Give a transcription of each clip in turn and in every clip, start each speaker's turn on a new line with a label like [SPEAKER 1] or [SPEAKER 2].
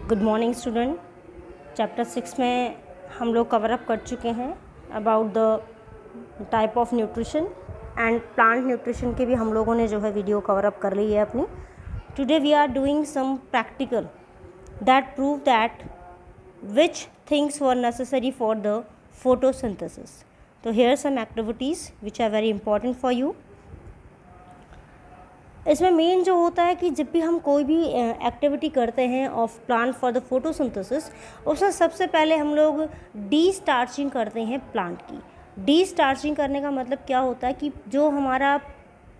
[SPEAKER 1] Good morning student. Chapter 6 में हम लोग कवर अप कर चुके हैं about the type of nutrition and plant nutrition के भी हम लोगों ने जो है वीडियो कवर अप कर ली है अपनी। Today we are doing some practical that prove that which things were necessary for the photosynthesis. तो here some activities which are very important for you. इसमें मेन जो होता है कि जब भी हम कोई भी एक्टिविटी करते हैं of plant for the photosynthesis, उसमें सबसे पहले हम लोग डी स्टार्चिंग करते हैं प्लांट की। डी स्टार्चिंग करने का मतलब क्या होता है कि जो हमारा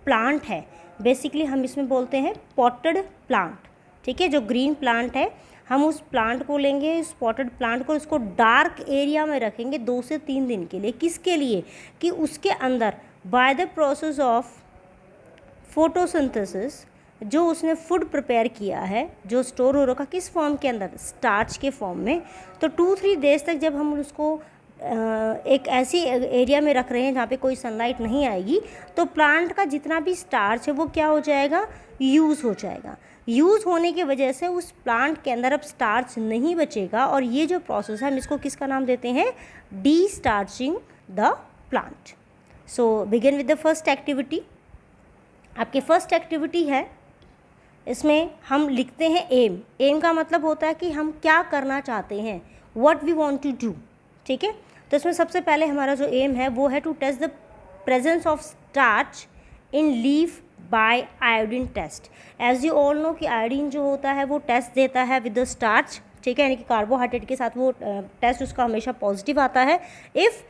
[SPEAKER 1] प्लांट है, बेसिकली हम इसमें बोलते हैं पॉटेड प्लांट, ठीक है। जो ग्रीन प्लांट है, हम उस प्लांट को लेंगे, इस पॉटेड प्लांट को, इसको डार्क एरिया में रखेंगे 2 से 3 दिन के लिए। किसके लिए? कि उसके अंदर by the process of photosynthesis जो उसने फूड प्रिपेयर किया है, जो स्टोर हो रखा किस फॉर्म के अंदर, स्टार्च के फॉर्म में, तो 2-3 डेज तक जब हम उसको एक ऐसी एरिया में रख रहे हैं जहाँ पे कोई सनलाइट नहीं आएगी, तो प्लांट का जितना भी स्टार्च है वो क्या हो जाएगा, यूज़ हो जाएगा। यूज़ होने की वजह से उस प्लांट के अंदर अब स्टार्च नहीं बचेगा, और ये जो प्रोसेस है हम इसको किसका नाम देते हैं, destarching the plant. So begin with the first activity. आपकी फर्स्ट एक्टिविटी है, इसमें हम लिखते हैं एम। एम का मतलब होता है कि हम क्या करना चाहते हैं, what we want to do, ठीक है। तो इसमें सबसे पहले हमारा जो एम है वो है to test the presence of starch in leaf by iodine test. As you all know कि आयोडीन जो होता है वो टेस्ट देता है विद द स्टार्च, ठीक है, यानी कि कार्बोहाइड्रेट के साथ वो टेस्ट उसका हमेशा पॉजिटिव आता है if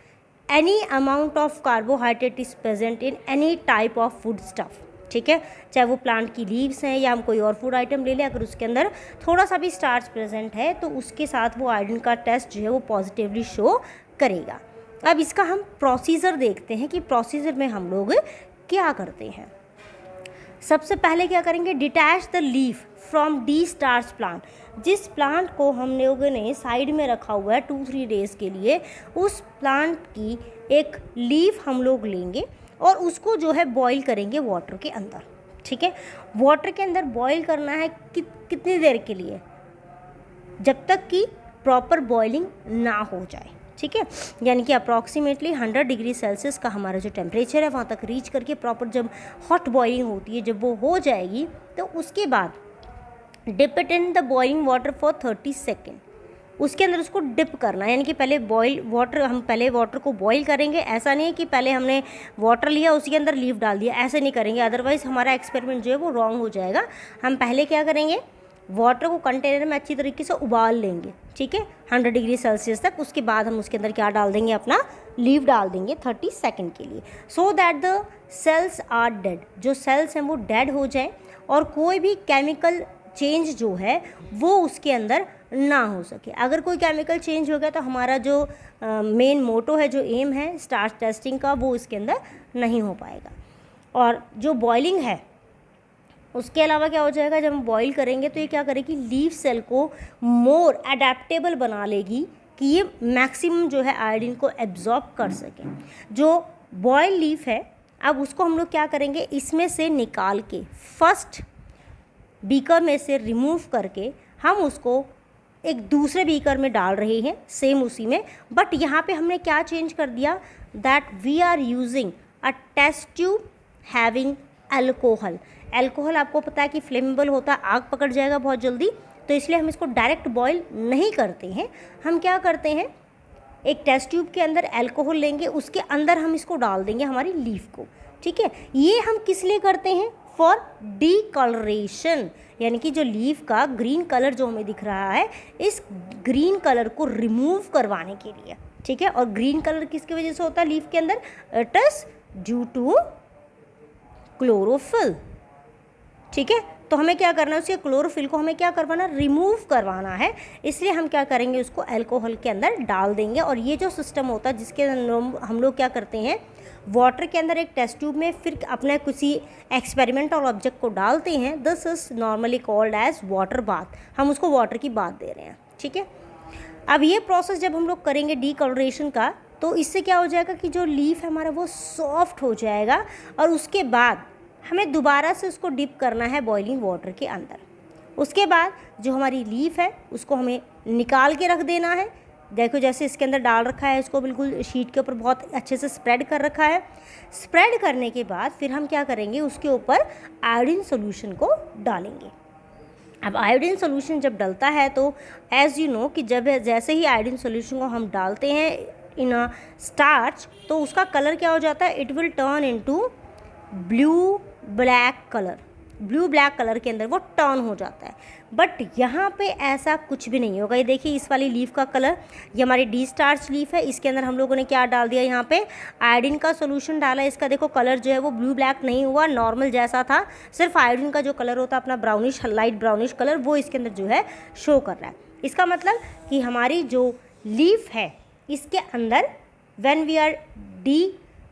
[SPEAKER 1] any amount of carbohydrate is present in any type of food stuff, ठीक है। चाहे वो प्लांट की लीव्स हैं या हम कोई और फूड आइटम ले लें, अगर उसके अंदर थोड़ा सा भी स्टार्च प्रेजेंट है तो उसके साथ वो आयोडीन का टेस्ट जो है वो पॉजिटिवली शो करेगा। अब इसका हम प्रोसीजर देखते हैं कि प्रोसीजर में हम लोग क्या करते हैं। सबसे पहले क्या करेंगे, detach the leaf from D starch plant. जिस प्लांट को हम लोगों ने साइड में रखा हुआ है 2-3 डेज़ के लिए, उस प्लांट की एक लीफ हम लोग लेंगे और उसको जो है बॉईल करेंगे वाटर के अंदर, ठीक है। वाटर के अंदर बॉईल करना है कितनी देर के लिए, जब तक कि प्रॉपर बॉइलिंग ना हो जाए, ठीक है। यानी कि अप्रॉक्सीमेटली 100 डिग्री सेल्सियस का हमारा जो टेम्परेचर है वहाँ तक रीच करके प्रॉपर जब हॉट बॉइलिंग होती है, जब वो हो जाएगी, तो उसके बाद dip it in the boiling water for 30 second. उसके अंदर उसको डिप करना है, यानी कि पहले हम पहले वाटर को बॉईल करेंगे। ऐसा नहीं है कि पहले हमने वाटर लिया उसके अंदर लीफ डाल दिया, ऐसे नहीं करेंगे, अदरवाइज़ हमारा एक्सपेरिमेंट जो है वो रॉन्ग हो जाएगा। हम पहले क्या करेंगे, वाटर को कंटेनर में अच्छी तरीके से उबाल लेंगे, ठीक है, 100 डिग्री सेल्सियस तक। उसके बाद हम उसके अंदर क्या डाल देंगे, अपना लीफ डाल देंगे 30 सेकेंड के लिए, so that the cells are dead. जो सेल्स हैं वो डेड हो जाए और कोई भी केमिकल चेंज जो है वो उसके अंदर ना हो सके। अगर कोई केमिकल चेंज हो गया तो हमारा जो मेन मोटो है, जो एम है स्टार्च टेस्टिंग का, वो इसके अंदर नहीं हो पाएगा। और जो बॉइलिंग है उसके अलावा क्या हो जाएगा, जब हम बॉईल करेंगे तो ये क्या करेगी, लीफ सेल को मोर अडेप्टेबल बना लेगी कि ये मैक्सिमम जो है आयोडीन को एब्जॉर्ब कर सके। जो बॉयल लीफ है, अब उसको हम लोग क्या करेंगे, इसमें से निकाल के फर्स्ट बीकर में से रिमूव करके हम उसको एक दूसरे बीकर में डाल रहे हैं, सेम उसी में, बट यहाँ पे हमने क्या चेंज कर दिया, that we are using a test tube having alcohol. Alcohol आपको पता है कि फ्लेमेबल होता है, आग पकड़ जाएगा बहुत जल्दी, तो इसलिए हम इसको डायरेक्ट बॉईल नहीं करते हैं। हम क्या करते हैं, एक टेस्ट ट्यूब के अंदर अल्कोहल लेंगे, उसके अंदर हम इसको डाल देंगे हमारी लीफ को, ठीक है। ये हम किस लिए करते हैं, फॉर डीकलरेशन, यानी कि जो लीफ का ग्रीन कलर जो हमें दिख रहा है, इस ग्रीन कलर को रिमूव करवाने के लिए, ठीक है। और ग्रीन कलर किसकी वजह से होता है लीफ के अंदर, it is due to chlorophyll, ठीक है। तो हमें क्या करना है, उसके क्लोरोफिल को हमें क्या करवाना, रिमूव करवाना है। इसलिए हम क्या करेंगे, उसको अल्कोहल के अंदर डाल देंगे। और ये जो सिस्टम होता है जिसके अंदर हम लोग क्या करते हैं, वाटर के अंदर एक टेस्ट ट्यूब में फिर अपने किसी एक्सपेरिमेंटल ऑब्जेक्ट को डालते हैं, this is normally called as water bath. हम उसको वाटर की बात दे रहे हैं, ठीक है। अब ये प्रोसेस जब हम लोग करेंगे डीकलरेशन का, तो इससे क्या हो जाएगा कि जो लीफ है हमारा वो सॉफ्ट हो जाएगा, और उसके बाद हमें दोबारा से उसको डिप करना है बॉइलिंग वाटर के अंदर। उसके बाद जो हमारी लीफ है उसको हमें निकाल के रख देना है। देखो जैसे इसके अंदर डाल रखा है, इसको बिल्कुल शीट के ऊपर बहुत अच्छे से स्प्रेड कर रखा है। स्प्रेड करने के बाद फिर हम क्या करेंगे, उसके ऊपर आयोडीन सोल्यूशन को डालेंगे। अब आयोडीन सोल्यूशन जब डलता है तो एज़ यू नो कि जब जैसे ही आयोडीन सोल्यूशन को हम डालते हैं इन अ स्टार्च तो उसका कलर क्या हो जाता है, it will turn into blue black colour. Blue black colour के अंदर वो टर्न हो जाता है। बट यहाँ पे ऐसा कुछ भी नहीं होगा। ये देखिए इस वाली लीफ का कलर, ये हमारी डी स्टार्च लीफ है, इसके अंदर हम लोगों ने क्या डाल दिया, यहाँ पे आयोडीन का सोल्यूशन डाला। इसका देखो कलर जो है वो ब्लू ब्लैक नहीं हुआ, नॉर्मल जैसा था। सिर्फ आयोडीन का जो कलर होता है अपना ब्राउनिश, लाइट ब्राउनिश कलर, वो इसके अंदर जो है शो कर रहा है। इसका मतलब कि हमारी जो लीफ है इसके अंदर when we are D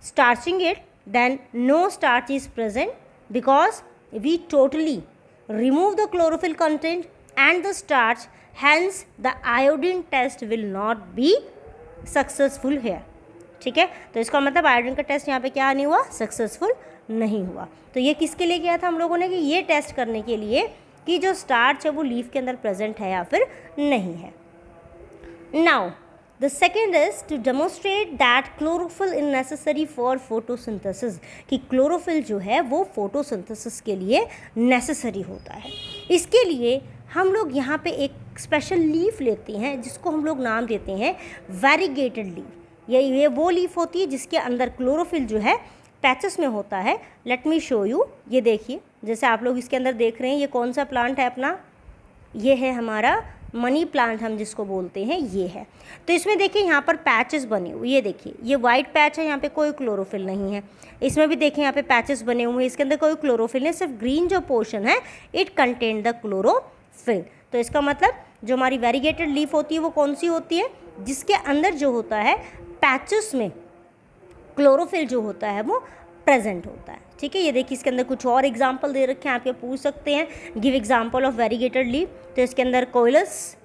[SPEAKER 1] starching it then no starch is present because we totally remove the chlorophyll content and the starch, hence the iodine test will not be successful here। ठीक है, तो इसका मतलब iodine का test यहाँ पे क्या नहीं हुआ, सक्सेसफुल नहीं हुआ। तो ये किसके लिए किया था हम लोगों ने, कि ये टेस्ट करने के लिए कि जो स्टार्च है वो लीफ के अंदर प्रेजेंट है या फिर नहीं है। Now The second is to demonstrate that chlorophyll is necessary for photosynthesis, कि क्लोरोफिल जो है वो फोटोसिंथेसिस के लिए नेसेसरी होता है। इसके लिए हम लोग यहाँ पे एक स्पेशल लीफ लेते हैं जिसको हम लोग नाम देते हैं वेरीगेटेड लीफ। ये वो लीफ होती है जिसके अंदर क्लोरोफिल जो है पैचेस में होता है। Let me show you. ये देखिए जैसे आप लोग इसके अंदर देख रहे हैं, ये कौन सा प्लांट है अपना, ये है हमारा मनी प्लांट हम जिसको बोलते हैं, ये है। तो इसमें देखिए यहाँ पर पैचेस बने हुए, ये देखिए ये वाइट पैच है, यहाँ पे कोई क्लोरोफिल नहीं है। इसमें भी देखिए यहाँ पे पैचेस बने हुए हैं, इसके अंदर कोई क्लोरोफिल नहीं, सिर्फ ग्रीन जो पोर्शन है इट कंटेन द क्लोरोफिल। तो इसका मतलब जो हमारी वेरीगेटेड लीफ होती है वो कौन सी होती है, जिसके अंदर जो होता है पैचेस में क्लोरोफिल जो होता है वो प्रेजेंट होता है। ठीक है, ये देखिए इसके अंदर कुछ और एग्जाम्पल दे रखे हैं, आप ये पूछ सकते हैं, give example of variegated leaf. तो इसके अंदर कोइलस,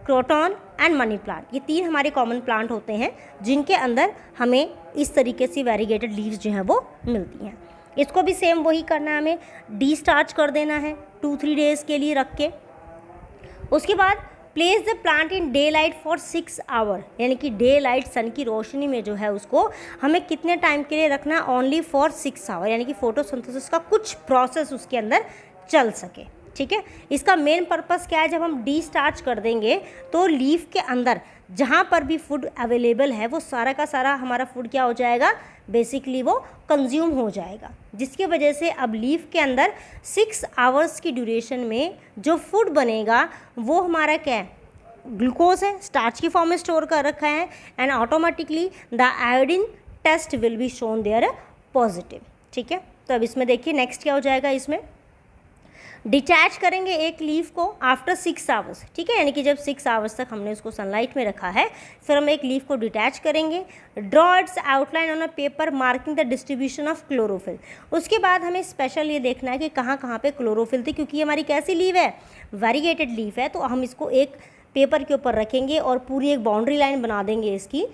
[SPEAKER 1] क्रोटॉन एंड मनी प्लांट, ये तीन हमारे कॉमन प्लांट होते हैं जिनके अंदर हमें इस तरीके से वेरीगेटेड लीव्स जो हैं वो मिलती हैं। इसको भी सेम वही करना है, हमें डी स्टार्च कर देना है 2-3 डेज़ के लिए रख के। उसके बाद place the plant in day light for 6 hour, यानी कि डे लाइट सन की रोशनी में जो है उसको हमें कितने टाइम के लिए रखना है, ओनली फॉर 6 आवर, यानी कि फोटोसिंथेसिस का कुछ प्रोसेस उसके अंदर चल सके। ठीक है, इसका मेन पर्पस क्या है, जब हम डी स्टार्च कर देंगे तो लीफ के अंदर जहाँ पर भी फूड अवेलेबल है वो सारा का सारा हमारा फूड क्या हो जाएगा, बेसिकली वो कंज्यूम हो जाएगा, जिसकी वजह से अब लीफ के अंदर 6 आवर्स की ड्यूरेशन में जो फूड बनेगा वो हमारा क्या है, ग्लूकोज है, स्टार्च की फॉर्म में स्टोर कर रखा है, and automatically the iodine test will be shown there positive. ठीक है, तो अब इसमें देखिए नेक्स्ट क्या हो जाएगा, इसमें डिटैच करेंगे एक लीफ को आफ्टर 6 आवर्स। ठीक है, यानी कि जब 6 आवर्स तक हमने उसको सनलाइट में रखा है, फिर हम एक लीफ को डिटैच करेंगे। Draw it's outline on a paper marking the distribution of chlorophyll. उसके बाद हमें स्पेशल ये देखना है कि कहाँ कहाँ पे क्लोरोफिल थी, क्योंकि ये हमारी कैसी लीफ है, वेरीगेटेड लीफ है। तो हम इसको एक पेपर के ऊपर रखेंगे और पूरी एक बाउंड्री लाइन बना देंगे इसकी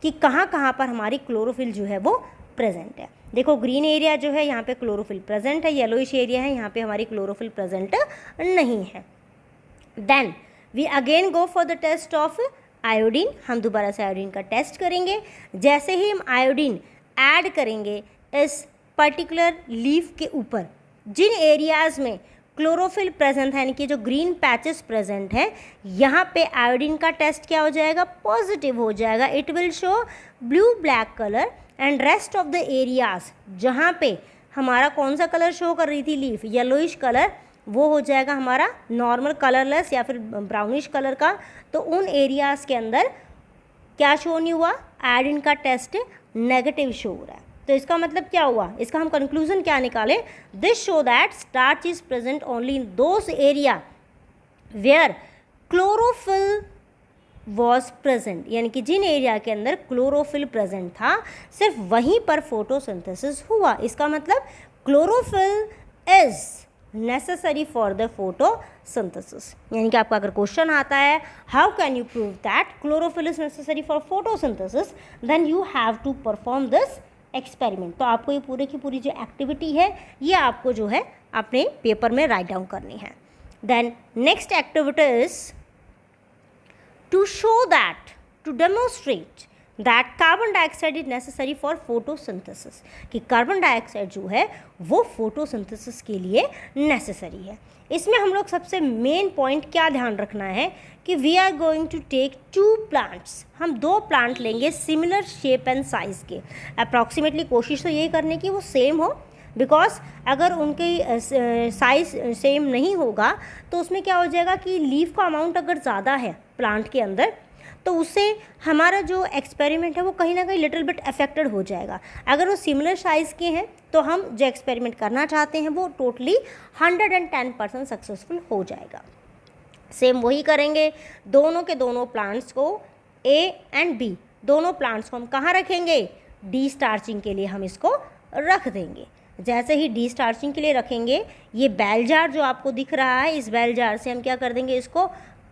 [SPEAKER 1] कि कहाँ कहाँ पर हमारी क्लोरोफिल जो है वो प्रेजेंट है। देखो ग्रीन एरिया जो है यहाँ पे क्लोरोफिल प्रेजेंट है, येलोइश एरिया है यहाँ पे हमारी क्लोरोफिल प्रेजेंट नहीं है। Then we again go for the test of iodine. हम दोबारा से आयोडीन का टेस्ट करेंगे। जैसे ही हम आयोडीन ऐड करेंगे इस पर्टिकुलर लीफ के ऊपर, जिन एरियाज़ में क्लोरोफिल प्रेजेंट है, यानी कि जो ग्रीन पैचेस प्रेजेंट है, यहाँ पे आयोडीन का टेस्ट क्या हो जाएगा, पॉजिटिव हो जाएगा। It will show blue black colour and rest of the areas जहाँ पे हमारा कौन सा कलर शो कर रही थी लीफ, येलोइश कलर, वो हो जाएगा हमारा नॉर्मल कलरलेस या फिर ब्राउनिश कलर का। तो उन एरियाज़ के अंदर क्या शो नहीं हुआ, आयोडीन का टेस्ट नेगेटिव शो हो रहा है। तो इसका मतलब क्या हुआ, इसका हम कंक्लूजन क्या निकालें, this show that starch is present only in those area where chlorophyll was present, यानी कि जिन एरिया के अंदर क्लोरोफिल प्रेजेंट था सिर्फ वहीं पर फोटोसिंथेसिस हुआ। इसका मतलब chlorophyll is necessary for the photosynthesis. यानी कि आपका अगर क्वेश्चन आता है how can you prove that chlorophyll is necessary for photosynthesis, then you have to perform this experiment. तो आपको ये पूरी की पूरी जो एक्टिविटी है ये आपको जो है अपने पेपर में राइट डाउन करनी है। Then next activity is to show that, to demonstrate that carbon dioxide is necessary for photosynthesis, कि कार्बन डाइऑक्साइड जो है वो फोटोसिंथेसिस के लिए नेसेसरी है। इसमें हम लोग सबसे मेन पॉइंट क्या ध्यान रखना है कि we are going to take 2 plants, हम 2 प्लांट लेंगे सिमिलर शेप एंड साइज़ के। अप्रॉक्सीमेटली कोशिश तो यही करने की वो सेम हो, बिकॉज अगर उनकी साइज़ सेम नहीं होगा तो उसमें क्या हो जाएगा कि लीफ का अमाउंट अगर ज़्यादा है प्लांट के अंदर तो उससे हमारा जो एक्सपेरिमेंट है वो कहीं ना कहीं लिटिल बिट अफेक्टेड हो जाएगा। अगर वो सिमिलर साइज़ के हैं तो हम जो एक्सपेरिमेंट करना चाहते हैं वो टोटली 110% सक्सेसफुल हो जाएगा। सेम वही करेंगे, दोनों के दोनों प्लांट्स को A एंड B दोनों प्लांट्स को हम कहाँ रखेंगे, डी स्टार्चिंग के लिए हम इसको रख देंगे। जैसे ही डी स्टार्चिंग के लिए रखेंगे, ये बेल जार जो आपको दिख रहा है, इस बेल जार से हम क्या कर देंगे, इसको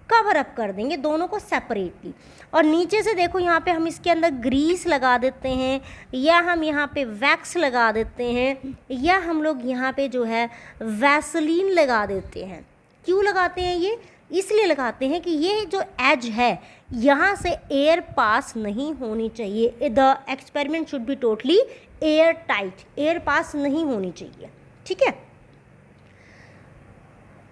[SPEAKER 1] कवर अप कर देंगे दोनों को सेपरेटली। और नीचे से देखो यहाँ पे हम इसके अंदर ग्रीस लगा देते हैं, या हम यहाँ पे वैक्स लगा देते हैं, या हम लोग यहाँ पे जो है वैसलीन लगा देते हैं। क्यों लगाते हैं ये? इसलिए लगाते हैं कि ये जो एज है यहाँ से एयर पास नहीं होनी चाहिए। The experiment should be totally air tight, air pass नहीं होनी चाहिए, ठीक है।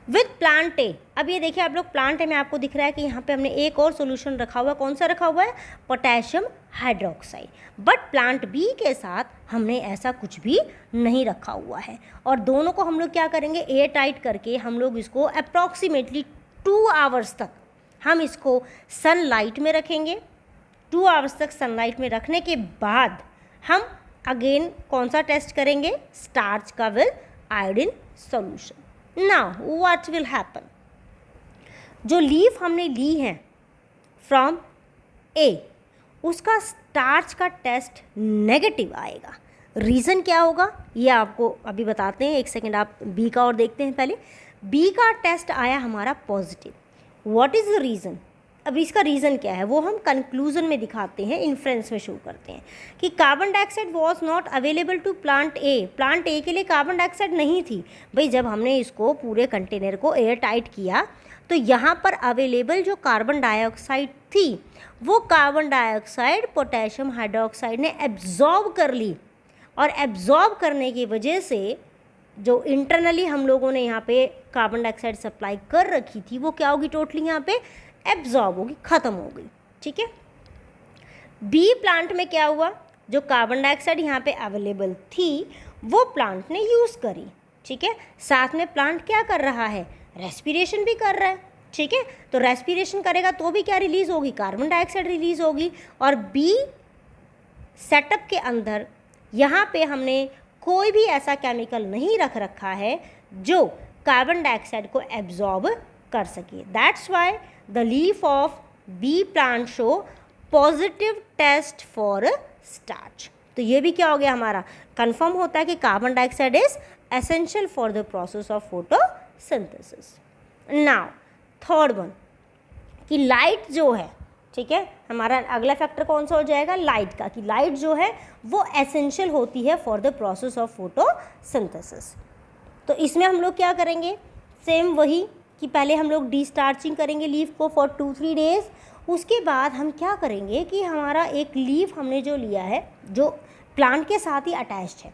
[SPEAKER 1] विथ प्लांट ए, अब ये देखिए आप लोग प्लांट ए में आपको दिख रहा है कि यहाँ पे हमने एक और सोल्यूशन रखा हुआ है। कौन सा रखा हुआ है? Potassium hydroxide. But plant B के साथ हमने ऐसा कुछ भी नहीं रखा हुआ है। और दोनों को हम लोग क्या करेंगे, एयर टाइट करके हम लोग इसको अप्रॉक्सीमेटली 2 आवर्स तक हम इसको सनलाइट में रखेंगे। 2 आवर्स तक सनलाइट में रखने के बाद हम अगेन कौन सा टेस्ट करेंगे, स्टार्च का with iodine solution. Now what will happen, जो लीफ हमने ली है फ्रॉम ए, उसका स्टार्च का टेस्ट नेगेटिव आएगा। रीज़न क्या होगा ये आपको अभी बताते हैं, एक सेकेंड आप बी का और देखते हैं। पहले बी का टेस्ट आया हमारा positive. What is the reason? अब इसका रीज़न क्या है वो हम कंक्लूजन में दिखाते हैं, इन्फ्रेंस में शो करते हैं कि carbon dioxide was not available to plant A. Plant A के लिए कार्बन डाइऑक्साइड नहीं थी। भाई जब हमने इसको पूरे कंटेनर को एयर टाइट किया तो यहाँ पर अवेलेबल जो कार्बन डाइऑक्साइड थी वो कार्बन डाइऑक्साइड पोटेशियम हाइड्रोक्साइड ने एब्जॉर्ब कर ली। और एब्जॉर्ब करने की वजह से जो इंटरनली हम लोगों ने यहाँ पे कार्बन डाइऑक्साइड सप्लाई कर रखी थी वो क्या होगी, टोटली यहाँ पे एब्जॉर्ब होगी, ख़त्म हो गई, ठीक है। बी प्लांट में क्या हुआ, जो कार्बन डाइऑक्साइड यहाँ पे अवेलेबल थी वो प्लांट ने यूज़ करी, ठीक है। साथ में प्लांट क्या कर रहा है, रेस्पिरेशन भी कर रहा है, ठीक है। तो रेस्पिरेशन करेगा तो भी क्या रिलीज़ होगी, कार्बन डाइऑक्साइड रिलीज़ होगी। और बी सेटअप के अंदर यहाँ पे हमने कोई भी ऐसा केमिकल नहीं रख रखा है जो कार्बन डाइऑक्साइड को एब्जॉर्ब कर सके। That's why the leaf of B plant show positive test for starch. तो ये भी क्या हो गया, हमारा कंफर्म होता है कि carbon dioxide is essential for the process of photosynthesis. Now third one कि लाइट जो है, ठीक है, हमारा अगला फैक्टर कौन सा हो जाएगा, लाइट का, कि लाइट जो है वो एसेंशियल होती है for the process of photosynthesis. तो इसमें हम लोग क्या करेंगे, सेम वही कि पहले हम लोग डी स्टार्चिंग करेंगे लीफ को फॉर 2-3 डेज। उसके बाद हम क्या करेंगे कि हमारा एक लीफ हमने जो लिया है जो प्लांट के साथ ही अटैच्ड है,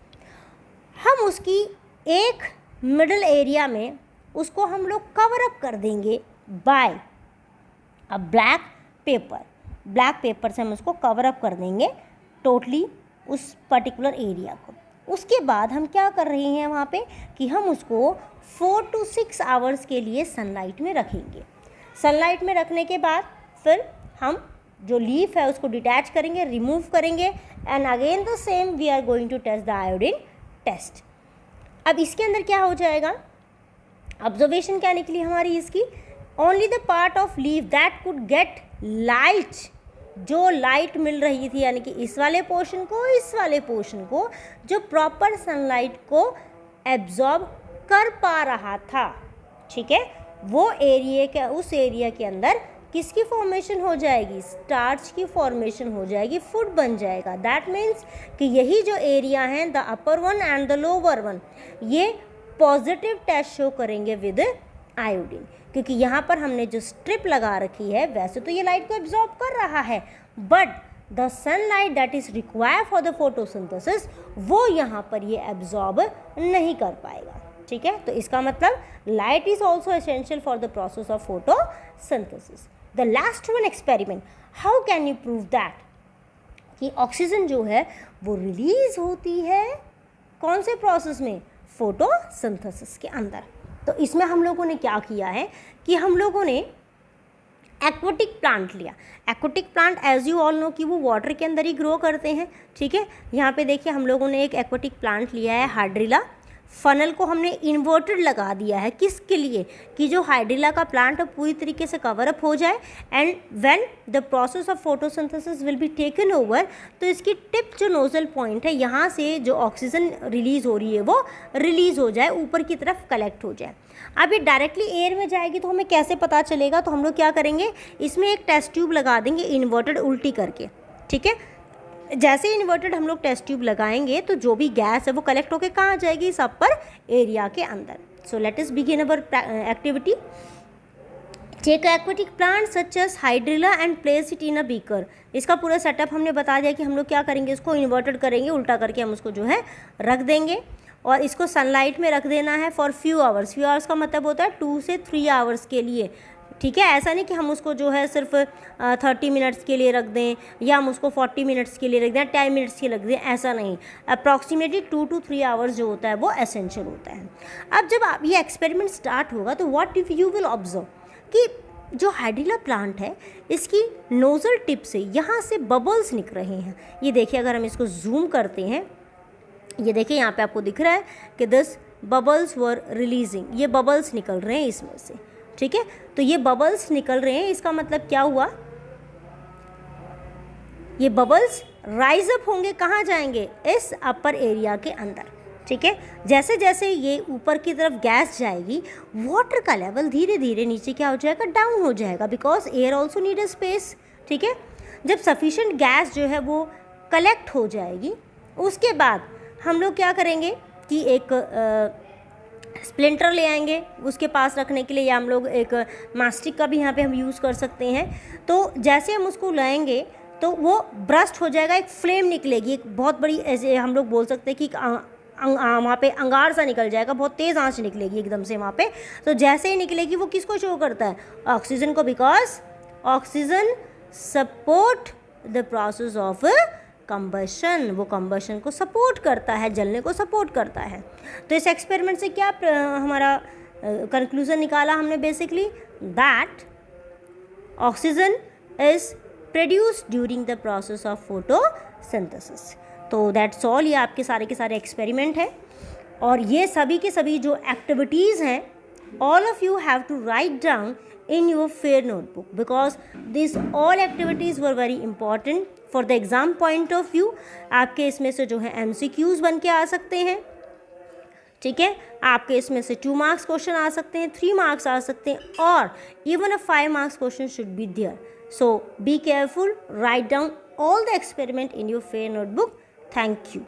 [SPEAKER 1] हम उसकी एक मिडल एरिया में उसको हम लोग कवर अप कर देंगे by a black paper. Black paper से हम उसको कवर अप कर देंगे टोटली उस पर्टिकुलर एरिया को। उसके बाद हम क्या कर रहे हैं वहाँ पे कि हम उसको 4 to 6 आवर्स के लिए सनलाइट में रखेंगे। सनलाइट में रखने के बाद फिर हम जो लीफ है उसको डिटैच करेंगे, रिमूव करेंगे, and again the same we are going to test the iodine test. अब इसके अंदर क्या हो जाएगा, ऑब्जर्वेशन क्या निकली हमारी इसकी, only the part of leaf that could get light, जो लाइट मिल रही थी यानी कि इस वाले पोर्शन को, इस वाले पोर्शन को, जो प्रॉपर सनलाइट को एब्जॉर्ब कर पा रहा था, ठीक है, वो एरिया के, उस एरिया के अंदर किसकी फॉर्मेशन हो जाएगी, स्टार्च की फॉर्मेशन हो जाएगी, फूड बन जाएगा। दैट मीन्स कि यही जो एरिया हैं, the upper one and the lower one, ये पॉजिटिव टेस्ट शो करेंगे विद आयोडीन, क्योंकि यहाँ पर हमने जो स्ट्रिप लगा रखी है वैसे तो ये लाइट को एब्जॉर्ब कर रहा है, but the sunlight that is required for the photosynthesis वो यहाँ पर ये एब्जॉर्ब नहीं कर पाएगा। ठीक है, तो इसका मतलब light is also essential for the process of photosynthesis. The last one experiment, how can you prove that कि ऑक्सीजन जो है वो रिलीज होती है कौन से प्रोसेस में, फोटोसिंथेसिस के अंदर। तो इसमें हम लोगों ने क्या किया है कि हम लोगों ने एक्वाटिक प्लांट लिया। Aquatic plant as you all know कि वो वाटर के अंदर ही ग्रो करते हैं। ठीक है, यहाँ पे देखिए हम लोगों ने एक एक्वाटिक प्लांट लिया है हाइड्रिला। फनल को हमने इन्वर्टेड लगा दिया है, किसके लिए कि जो हाइड्रिला का प्लांट पूरी तरीके से कवर अप हो जाए and when the process of photosynthesis will be taken over, तो इसकी टिप जो नोजल पॉइंट है यहाँ से जो ऑक्सीजन रिलीज़ हो रही है वो रिलीज़ हो जाए, ऊपर की तरफ कलेक्ट हो जाए। अब ये डायरेक्टली एयर में जाएगी तो हमें कैसे पता चलेगा, तो हम लोग क्या करेंगे, इसमें एक टेस्ट ट्यूब लगा देंगे इन्वर्टेड उल्टी करके। ठीक है, जैसे इन्वर्टेड हम लोग टेस्ट ट्यूब लगाएंगे तो जो भी गैस है वो कलेक्ट होकर कहाँ जाएगी, इस अपर एरिया के अंदर। So let us begin our activity. Take aquatic plant such as hydrilla and place it in a beaker. इसका पूरा सेटअप हमने बता दिया कि हम लोग क्या करेंगे, इसको इन्वर्टेड करेंगे, उल्टा करके हम उसको जो है रख देंगे और इसको सनलाइट में रख देना है for few hours. Few hours का मतलब होता है 2 से 3 आवर्स के लिए। ठीक है, ऐसा नहीं कि हम उसको जो है सिर्फ 30 मिनट्स के लिए रख दें या हम उसको 40 मिनट्स के लिए रख दें, 10 मिनट्स के लिए रख दें, ऐसा नहीं। अप्रॉक्सीमेटली 2 to 3 आवर्स जो होता है वो एसेंशियल होता है। अब जब आप ये एक्सपेरिमेंट स्टार्ट होगा तो what if you will observe कि जो हाइड्रिला प्लांट है इसकी नोजल टिप से यहाँ से बबल्स निकल रहे हैं। ये देखिए, अगर हम इसको जूम करते हैं, ये देखिए यहाँ पे आपको दिख रहा है कि दिस बबल्स वर रिलीजिंग, ये बबल्स निकल रहे हैं इसमें से। ठीक है, तो ये बबल्स निकल रहे हैं, इसका मतलब क्या हुआ, ये बबल्स राइज अप होंगे, कहाँ जाएंगे, इस अपर एरिया के अंदर। ठीक है, जैसे जैसे ये ऊपर की तरफ गैस जाएगी वाटर का लेवल धीरे धीरे नीचे क्या हो जाएगा, डाउन हो जाएगा, because air also need a space. ठीक है, जब सफिशेंट गैस जो है वो कलेक्ट हो जाएगी उसके बाद हम लोग क्या करेंगे कि एक स्प्लिंटर ले आएंगे उसके पास रखने के लिए, या हम लोग एक मास्टिक का भी यहाँ पे हम यूज़ कर सकते हैं। तो जैसे हम उसको लाएंगे तो वो ब्रस्ट हो जाएगा, एक फ्लेम निकलेगी, एक बहुत बड़ी, ऐसे हम लोग बोल सकते हैं कि वहाँ पे अंगार सा निकल जाएगा, बहुत तेज़ आंच निकलेगी एकदम से वहाँ पे। तो जैसे ही निकलेगी वो किसको शो करता है, ऑक्सीजन को, because oxygen support the process of combustion, वो कंबशन को सपोर्ट करता है, जलने को सपोर्ट करता है। तो इस एक्सपेरिमेंट से क्या हमारा कंक्लूजन निकाला हमने, basically that oxygen is produced during the process of photosynthesis. तो दैट्स ऑल, ये आपके सारे के सारे एक्सपेरिमेंट हैं और ये सभी के सभी जो एक्टिविटीज़ हैं, all of you have to write down in your fair notebook because these all activities were very important for the exam point of view। आपके इसमें से जो है MCQs बन के आ सकते हैं। ठीक है, आपके इसमें से 2 मार्क्स क्वेश्चन आ सकते हैं, 3 मार्क्स आ सकते हैं और even a 5 marks question should be there। So be careful, write down all the experiment in your fair notebook। Thank you।